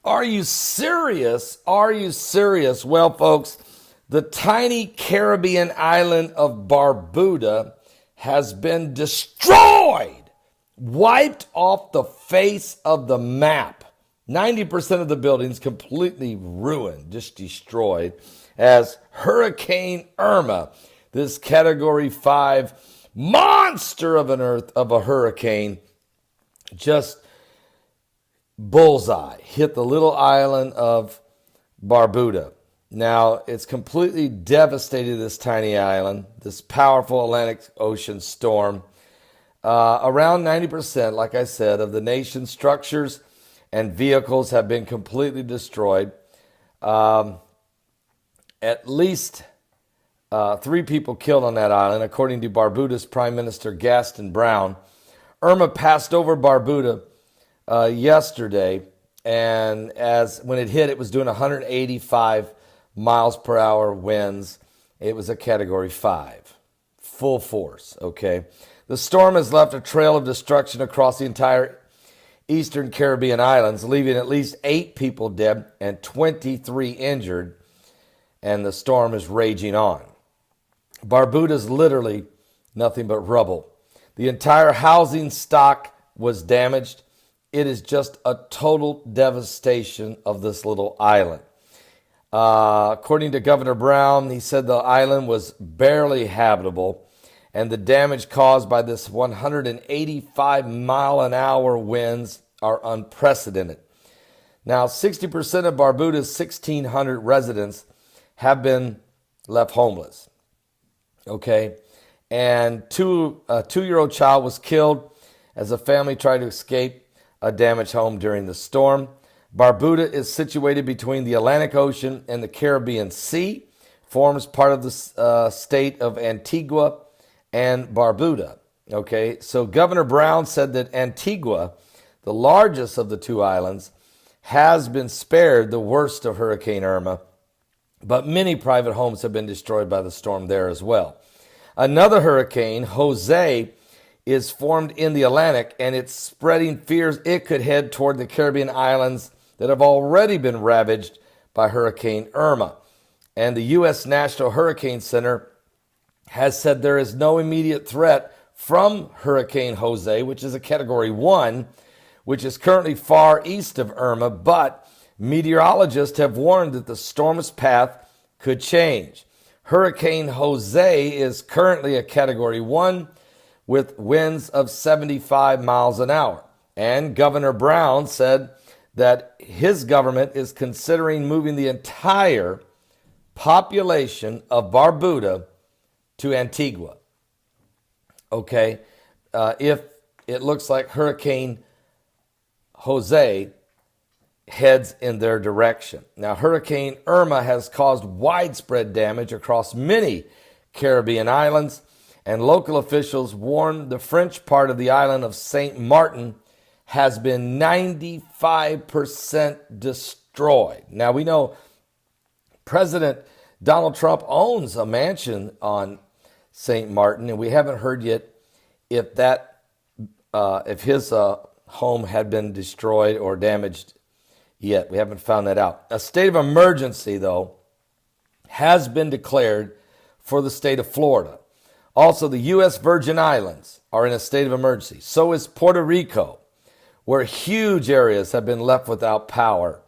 Are you serious? Are you serious? Well, folks, the tiny Caribbean island of Barbuda has been destroyed, wiped off the face of the map. 90% of the buildings completely ruined, just destroyed, as Hurricane Irma, this Category 5 monster of a hurricane, just bullseye, hit the little island of Barbuda. Now, it's completely devastated this tiny island, this powerful Atlantic Ocean storm. Around 90%, like I said, of the nation's structures and vehicles have been completely destroyed. At least 3 people killed on that island, according to Barbuda's Prime Minister Gaston Brown. Irma passed over Barbuda yesterday, and when it hit, it was doing 185 miles per hour winds. It was a Category 5, full force, okay? The storm has left a trail of destruction across the entire eastern Caribbean islands, leaving at least 8 people dead and 23 injured, and the storm is raging on. Barbuda is literally nothing but rubble. The entire housing stock was damaged. It is just a total devastation of this little island. According to Governor Brown, he said the island was barely habitable, and the damage caused by this 185-mile-an-hour winds are unprecedented. Now, 60% of Barbuda's 1,600 residents have been left homeless. Okay, and a 2-year-old child was killed as a family tried to escape a damaged home during the storm. Barbuda is situated between the Atlantic Ocean and the Caribbean Sea, forms part of the state of Antigua and Barbuda. Okay, so Governor Brown said that Antigua, the largest of the 2 islands, has been spared the worst of Hurricane Irma, but many private homes have been destroyed by the storm there as well. Another hurricane, Jose, is formed in the Atlantic, and it's spreading fears it could head toward the Caribbean islands that have already been ravaged by Hurricane Irma. And the U.S. National Hurricane Center has said there is no immediate threat from Hurricane Jose, which is a Category 1, which is currently far east of Irma, but meteorologists have warned that the storm's path could change. Hurricane Jose is currently a Category 1 with winds of 75 miles an hour. And Governor Brown said that his government is considering moving the entire population of Barbuda to Antigua. Okay, if it looks like Hurricane Jose heads in their direction. Now, Hurricane Irma has caused widespread damage across many Caribbean islands, and local officials warn the French part of the island of St. Martin has been 95% destroyed. Now, we know President Donald Trump owns a mansion on St. Martin, and we haven't heard yet if his home had been destroyed or damaged yet. We haven't found that out. A state of emergency, though, has been declared for the state of Florida. Also, the U.S. Virgin Islands are in a state of emergency. So is Puerto Rico, where huge areas have been left without power.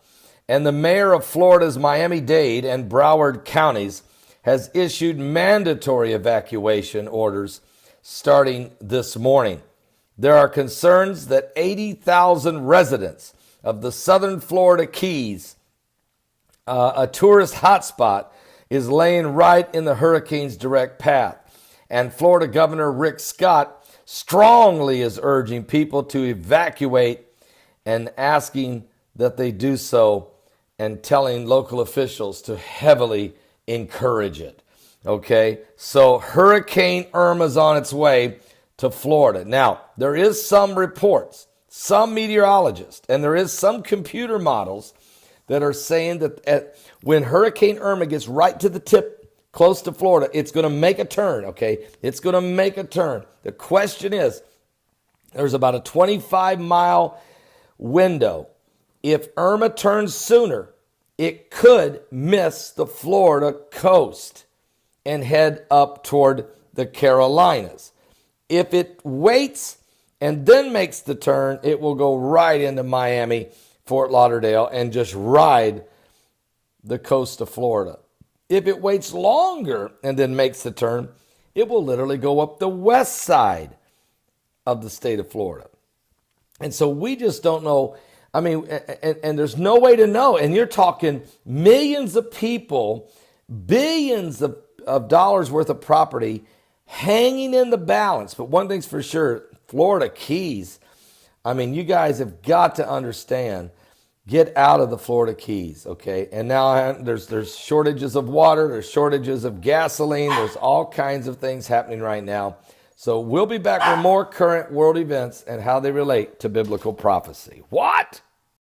And the mayor of Florida's Miami-Dade and Broward counties has issued mandatory evacuation orders starting this morning. There are concerns that 80,000 residents of the southern Florida Keys, a tourist hotspot, is laying right in the hurricane's direct path. And Florida Governor Rick Scott strongly is urging people to evacuate and asking that they do so, and telling local officials to heavily encourage it. Okay, so Hurricane Irma's on its way to Florida. Now, there is some reports, some meteorologists, and there is some computer models that are saying that when Hurricane Irma gets right to the tip close to Florida, it's going to make a turn, okay? It's going to make a turn. The question is, there's about a 25-mile window If Irma turns sooner, it could miss the Florida coast and head up toward the Carolinas. If it waits and then makes the turn, it will go right into Miami, Fort Lauderdale, and just ride the coast of Florida. If it waits longer and then makes the turn, it will literally go up the west side of the state of Florida. And so we just don't know. I mean, and there's no way to know. And you're talking millions of people, billions of dollars worth of property hanging in the balance. But one thing's for sure, Florida Keys, I mean, you guys have got to understand, get out of the Florida Keys, okay? And now there's shortages of water, there's shortages of gasoline, there's all kinds of things happening right now. So we'll be back with more current world events and how they relate to biblical prophecy. What?